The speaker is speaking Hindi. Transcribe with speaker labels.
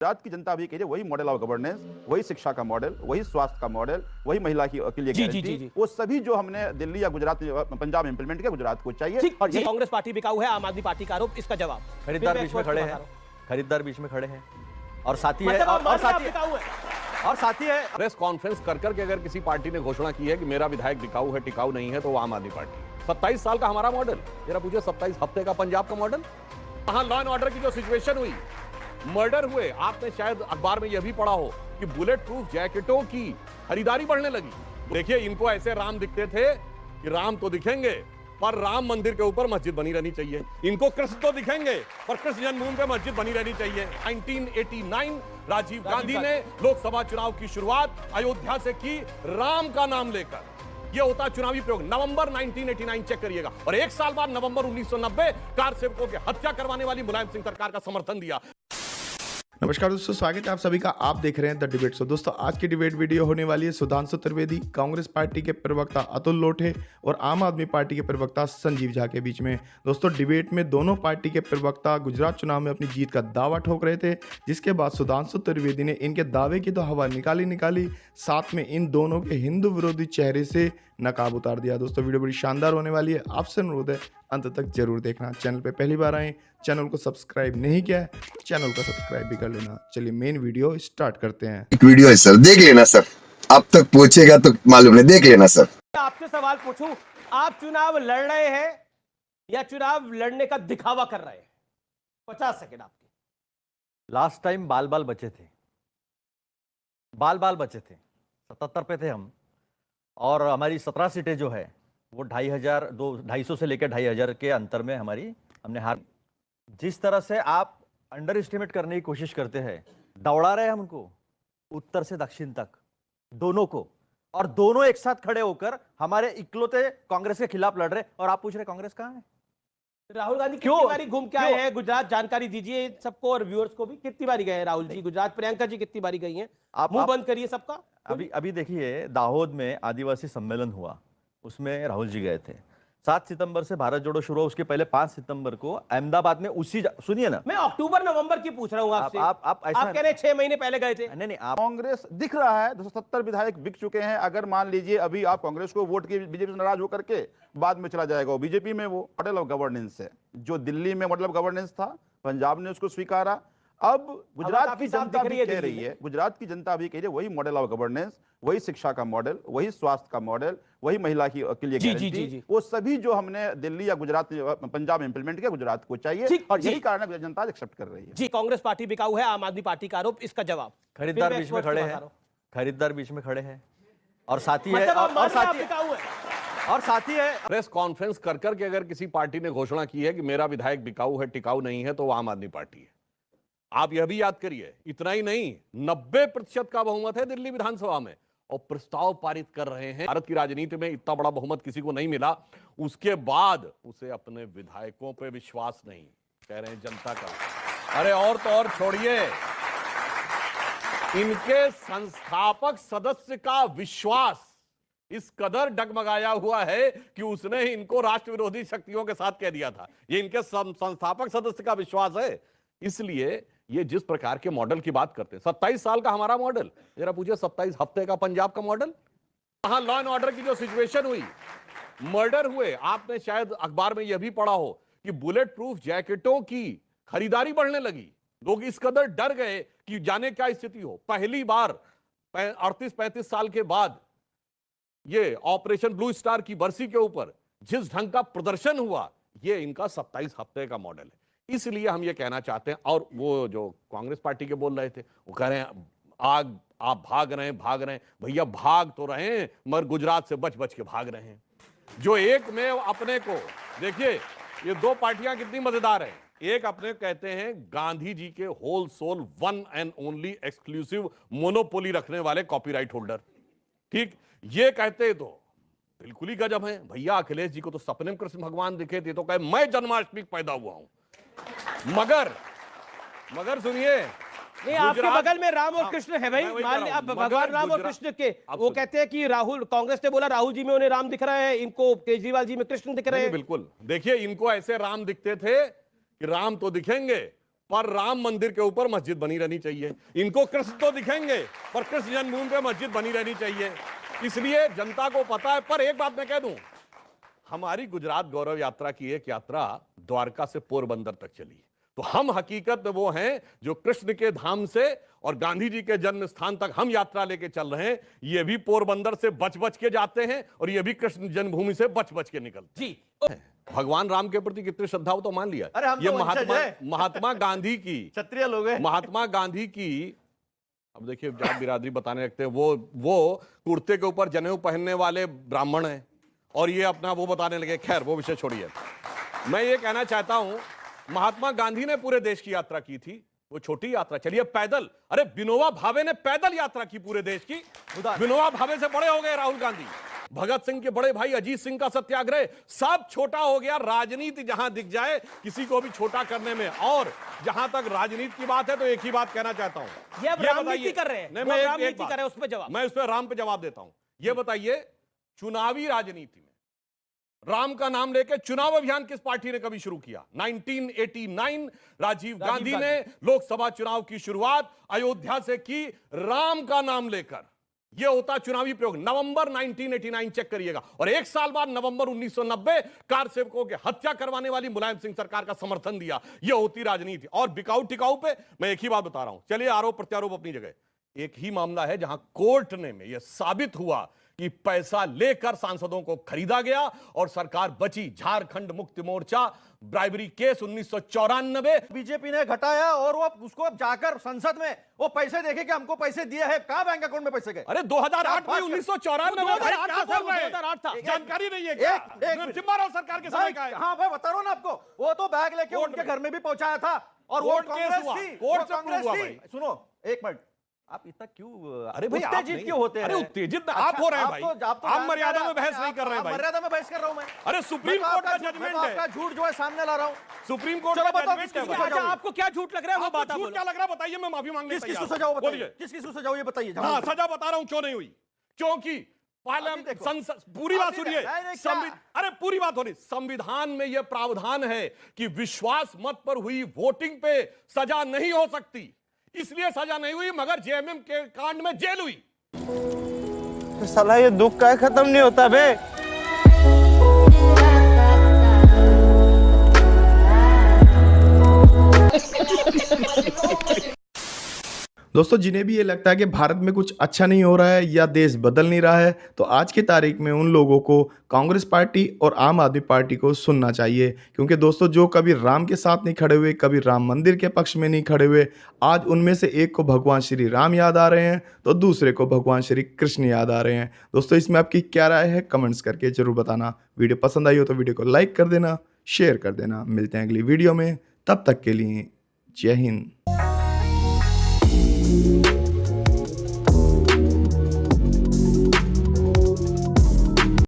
Speaker 1: गुजरात की जनता भी कह रही है वही मॉडल ऑफ गवर्नेंस, वही शिक्षा का मॉडल, वही स्वास्थ्य का मॉडल, वही महिला के लिए गारंटी, वो सभी जो हमने दिल्ली या गुजरात पंजाब में इंप्लीमेंट किया गुजरात को चाहिए।
Speaker 2: और ये कांग्रेस पार्टी बिकाऊ है, आम आदमी पार्टी का आरोप, इसका जवाब
Speaker 3: खरीदार बीच में खड़े हैं, खरीदार बीच में खड़े हैं और साथी है और साथी है।
Speaker 4: प्रेस कॉन्फ्रेंस कर करके अगर किसी पार्टी ने घोषणा की है कि मेरा विधायक बिकाऊ है, टिकाऊ नहीं है, तो वो आम आदमी पार्टी है। 27 साल का हमारा मॉडल, जरा पूछिए 27 हफ्ते का पंजाब का मॉडल। वहां लॉ एंड ऑर्डर की जो सिचुएशन हुई, मर्डर हुए, आपने शायद अखबार में यह भी पढ़ा हो कि बुलेट प्रूफ जैकेटों की खरीदारी बढ़ने लगी। देखिए, इनको ऐसे राम दिखते थे कि राम तो दिखेंगे पर राम मंदिर के ऊपर मस्जिद बनी रहनी चाहिए। इनको कृष्ण तो दिखेंगे पर कृष्ण जन्मभूमि पे मस्जिद बनी रहनी चाहिए। 1989 राजीव गांधी ने लोकसभा चुनाव की शुरुआत अयोध्या से की, राम का नाम लेकर। यह होता चुनावी प्रयोग। नवंबर 1989 चेक करिएगा। और एक साल बाद नवंबर 1990 कार सेवकों की हत्या करवाने वाली मुलायम सिंह सरकार का समर्थन दिया।
Speaker 5: नमस्कार दोस्तों, स्वागत है आप सभी का। आप देख रहे हैं द डिबेट शो। दोस्तों, आज की डिबेट वीडियो होने वाली है सुधांशु त्रिवेदी, कांग्रेस पार्टी के प्रवक्ता अतुल लोढ़े और आम आदमी पार्टी के प्रवक्ता संजीव झा के बीच में। दोस्तों, डिबेट में दोनों पार्टी के प्रवक्ता गुजरात चुनाव में अपनी जीत का दावा ठोक रहे थे, जिसके बाद सुधांशु त्रिवेदी ने इनके दावे की तो हवा निकाली, साथ में इन दोनों के हिंदू विरोधी चेहरे से नकाब उतार दिया। दोस्तों, वीडियो बड़ी शानदार होने वाली है, आपसे अनुरोध है अंत तक जरूर देखना। चैनल पे पहली बार आए, चैनल को सब्सक्राइब नहीं किया है तो चैनल को सब्सक्राइब भी कर लेना। चलिए मेन वीडियो स्टार्ट करते हैं।
Speaker 6: एक वीडियो है सर, देख लेना सर, अब तक पहुंचेगा तो मालूम नहीं, देख लेना सर।
Speaker 2: आपसे सवाल पूछूं, आप चुनाव लड़ रहे हैं या चुनाव लड़ने का दिखावा कर रहे हैं? 50 सेकंड आपके।
Speaker 3: लास्ट टाइम बाल बाल बचे थे, 77 पे थे हम, और हमारी 17 सीटें जो है वो 250 से लेकर 2500 के अंतर में हमने हार। जिस तरह से आप अंडर एस्टिमेट करने की कोशिश करते हैं, दौड़ा रहे हैं हमको उत्तर से दक्षिण तक, दोनों को, और दोनों एक साथ खड़े होकर हमारे इकलौते कांग्रेस के खिलाफ लड़ रहे, और आप पूछ रहे कांग्रेस कहां है?
Speaker 2: राहुल गांधी कितनी बारी घूम के आए हैं गुजरात? जानकारी दीजिए सबको और व्यूअर्स को भी। कितनी बारी गए हैं राहुल जी गुजरात? प्रियंका जी कितनी बारी गई हैं? आप मुंह बंद करिए सबका।
Speaker 3: अभी देखिए, दाहोद में आदिवासी सम्मेलन हुआ, उसमें राहुल जी गए थे। 7 सितंबर से भारत जोड़ो शुरू हुआ, उसके पहले 5 सितंबर को अहमदाबाद में सुनिए ना,
Speaker 2: मैं अक्टूबर नवंबर की पूछ रहा हूं आपसे।
Speaker 3: आप
Speaker 2: कह रहे 6 महीने पहले गए थे।
Speaker 3: नहीं,
Speaker 1: कांग्रेस दिख रहा है 270 विधायक बिक चुके हैं। अगर मान लीजिए अभी आप कांग्रेस को वोट के बीजेपी से नाराज होकर के बाद में चला जाएगा, बीजेपी में वो मॉडल ऑफ गवर्नेंस है। जो दिल्ली में मॉडल ऑफ गवर्नेंस था, पंजाब ने उसको स्वीकारा। अब गुजरात की जनता भी कह रही है, गुजरात की जनता भी कह रही है वही मॉडल ऑफ गवर्नेंस, वही शिक्षा का मॉडल, वही स्वास्थ्य का मॉडल, वही महिला के लिए गारंटी, वो सभी जो हमने दिल्ली या गुजरात पंजाब में इंप्लीमेंट किया गुजरात को चाहिए। और यही कारण है जनता एक्सेप्ट कर रही है।
Speaker 2: जी, कांग्रेस पार्टी बिकाऊ है, आम आदमी पार्टी का आरोप, इसका जवाब।
Speaker 3: खरीदार बीच में खड़े हैं और साथी है और साथी है।
Speaker 4: प्रेस कॉन्फ्रेंस कर करके अगर किसी पार्टी ने घोषणा की है कि मेरा विधायक बिकाऊ है, टिकाऊ नहीं है, तो वो आम आदमी पार्टी है। आप यह भी याद करिए, इतना ही नहीं, 90% का बहुमत है दिल्ली विधानसभा में, और प्रस्ताव पारित कर रहे हैं। भारत की राजनीति में इतना बड़ा बहुमत किसी को नहीं मिला, उसके बाद उसे अपने विधायकों पे विश्वास नहीं, कह रहे हैं जनता का। अरे और तो और छोड़िए, इनके संस्थापक सदस्य का विश्वास इस कदर डगमगाया हुआ है कि उसने इनको राष्ट्र विरोधी शक्तियों के साथ कह दिया था। ये इनके संस्थापक सदस्य का विश्वास है। इसलिए ये जिस प्रकार के मॉडल की बात करते हैं, 27 साल का हमारा मॉडल, जरा पूछिए 27 हफ्ते का पंजाब का मॉडल। वहां लॉ एंड ऑर्डर की जो सिचुएशन हुई, मर्डर हुए, आपने शायद अखबार में यह भी पढ़ा हो कि बुलेट प्रूफ जैकेटों की खरीदारी बढ़ने लगी। लोग इस कदर डर गए कि जाने क्या स्थिति हो। पहली बार 38-35 साल के बाद ये ऑपरेशन ब्लू स्टार की बरसी के ऊपर जिस ढंग का प्रदर्शन हुआ, ये इनका 27 हफ्ते का मॉडल है। इसलिए हम ये कहना चाहते हैं, और वो जो कांग्रेस पार्टी के बोल रहे थे, वो कह रहे हैं आप भाग रहे हैं। भैया भाग तो रहे हैं, मगर गुजरात से बच के भाग रहे हैं। जो एक में अपने को देखिए, ये दो पार्टियां कितनी मजेदार है। एक अपने कहते हैं गांधी जी के whole sole one and only exclusive monopoly रखने वाले कॉपीराइट होल्डर, ठीक, ये कहते तो बिल्कुल ही गजब है। भैया अखिलेश जी को तो सपने में कृष्ण भगवान दिखे थे, तो कहे मैं जन्माष्टमी पैदा हुआ हूं। मगर सुनिए,
Speaker 2: नहीं, आपके बगल में राम और कृष्ण है भाई। आप भगवान राम और कृष्ण के, वो कहते हैं कि राहुल, कांग्रेस ने बोला राहुल जी में उन्हें राम दिख रहा है, इनको केजरीवाल जी में कृष्ण दिख रहे हैं।
Speaker 4: बिल्कुल, देखिए, इनको ऐसे राम दिखते थे कि राम तो दिखेंगे पर राम मंदिर के ऊपर मस्जिद बनी रहनी चाहिए। इनको कृष्ण तो दिखेंगे पर कृष्ण जन्मभूमि पे मस्जिद बनी रहनी चाहिए। इसलिए जनता को पता है। पर एक बात मैं कह दूं, हमारी गुजरात गौरव यात्रा की एक यात्रा द्वारका से पोरबंदर तक चली, तो हम हकीकत में वो हैं जो कृष्ण के धाम से और गांधी जी के जन्म स्थान तक हम यात्रा लेके चल रहे हैं। ये भी पोरबंदर से बच बच के जाते हैं और ये भी कृष्ण जन्मभूमि से बच बच के निकलते
Speaker 2: जी।
Speaker 4: हैं। भगवान राम के प्रति कितनी श्रद्धा हो तो मान लिया।
Speaker 3: अरे हम
Speaker 4: ये
Speaker 3: तो वंशज हैं।
Speaker 4: महात्मा गांधी की
Speaker 3: क्षत्रिय लोग हैं।
Speaker 4: महात्मा गांधी की, अब देखिए जात बिरादरी बताने लगते हैं, वो कुर्ते के ऊपर जनेऊ पहनने वाले ब्राह्मण हैं और ये अपना वो बताने लगे। खैर वो विषय छोड़िए। मैं ये कहना चाहता हूं, महात्मा गांधी ने पूरे देश की यात्रा की थी, वो छोटी यात्रा चलिए पैदल। अरे विनोबा भावे ने पैदल यात्रा की पूरे देश की। विनोबा भावे से बड़े हो गए राहुल गांधी। भगत सिंह के बड़े भाई अजीत सिंह का सत्याग्रह, सब छोटा हो गया। राजनीति जहां दिख जाए किसी को भी छोटा करने में। और जहां तक राजनीति की बात है तो एक ही बात कहना चाहता हूं,
Speaker 2: ये राजनीति कर रहे हैं।
Speaker 4: नहीं,
Speaker 2: वो राजनीति कर रहे हैं, उस पे जवाब।
Speaker 4: मैं उस पर राम पे जवाब देता हूं। ये बताइए, चुनावी राजनीति में राम का नाम लेके चुनाव अभियान किस पार्टी ने कभी शुरू किया? 1989 राजीव गांधी ने लोकसभा चुनाव की शुरुआत अयोध्या से की, राम का नाम लेकर। यह होता चुनावी प्रयोग। नवंबर 1989 चेक करिएगा। और एक साल बाद नवंबर 1990 कार सेवकों की हत्या करवाने वाली मुलायम सिंह सरकार का समर्थन दिया। यह होती राजनीति। और बिकाऊ टिकाऊ पे मैं एक ही बात बता रहा हूं। चलिए आरोप प्रत्यारोप अपनी जगह। एक ही मामला है जहां कोर्ट ने में यह साबित हुआ कि पैसा लेकर सांसदों को खरीदा गया और सरकार बची। Jharkhand Mukti Morcha bribery case 1994।
Speaker 3: BJP ने घटाया और वो उसको अब जाकर संसद में वो पैसे देखे कि हमको पैसे दिए हैं, कहां बैंक अकाउंट में पैसे गए?
Speaker 4: अरे 2008 में 1994 में
Speaker 2: 2008 था।
Speaker 4: जानकारी नहीं है क्या? नरसिम्हा राव सरकार के समय का है।
Speaker 3: हाँ भाई बता रहा हूं ना आपको, वो तो बैग लेके उनके घर में भी पहुंचाया था और वो
Speaker 4: कोर्ट केस
Speaker 3: कांग्रेस
Speaker 4: हुआ।
Speaker 3: थी।
Speaker 4: कोर्ट
Speaker 3: वो
Speaker 4: से
Speaker 3: कांग्रेस
Speaker 4: हुआ
Speaker 3: थी।
Speaker 4: भाई।
Speaker 3: सुनो एक मिनट, आप इतना क्यों
Speaker 4: अरे भाई आप
Speaker 3: उत्तेजित
Speaker 4: नहीं।
Speaker 3: क्यों होते हैं?
Speaker 4: अरे उत्तेजित आप हो रहे हैं भाई। आप मर्यादा में बहस नहीं कर रहे हैं भाई।
Speaker 3: मर्यादा में बहस कर रहा हूं मैं।
Speaker 4: अरे सुप्रीम कोर्ट का जजमेंट है।
Speaker 3: आपका झूठ जो है सामने ला रहा हूं।
Speaker 4: सुप्रीम कोर्ट
Speaker 3: चलो
Speaker 4: का
Speaker 3: बताओ
Speaker 4: जजमेंट
Speaker 3: किसकी
Speaker 4: है।
Speaker 3: सजा हुई?
Speaker 2: आपको क्या झूठ लग रहा है वो
Speaker 4: आपको
Speaker 2: बात आप
Speaker 4: झूठ
Speaker 2: बोलो।
Speaker 4: क्या लग रहा है बताइए, मैं माफी मांगने
Speaker 3: किसकी
Speaker 4: तैयार
Speaker 3: सजा हो
Speaker 4: हूं।
Speaker 3: बताइए,
Speaker 4: बोलिए।
Speaker 3: किसकी सजा हो ये बताइए।
Speaker 4: हाँ सजा बता रहा हूं क्यों नहीं हुई। क्योंकि पूरी बात सुनिए। अरे पूरी बात हो रही। संविधान में यह प्रावधान है कि विश्वास मत पर हुई वोटिंग पे सजा नहीं हो सकती, इसलिए सजा नहीं हुई। मगर जेएमएम के कांड में जेल हुई।
Speaker 7: तो साला ये दुख का खत्म नहीं होता बे।
Speaker 5: दोस्तों जिन्हें भी ये लगता है कि भारत में कुछ अच्छा नहीं हो रहा है या देश बदल नहीं रहा है, तो आज की तारीख में उन लोगों को कांग्रेस पार्टी और आम आदमी पार्टी को सुनना चाहिए। क्योंकि दोस्तों जो कभी राम के साथ नहीं खड़े हुए, कभी राम मंदिर के पक्ष में नहीं खड़े हुए, आज उनमें से एक को भगवान श्री राम याद आ रहे हैं तो दूसरे को भगवान श्री कृष्ण याद आ रहे हैं। दोस्तों इसमें आपकी क्या राय है कमेंट्स करके जरूर बताना। वीडियो पसंद आई हो तो वीडियो को लाइक कर देना, शेयर कर देना। मिलते हैं अगली वीडियो में, तब तक के लिए जय हिंद।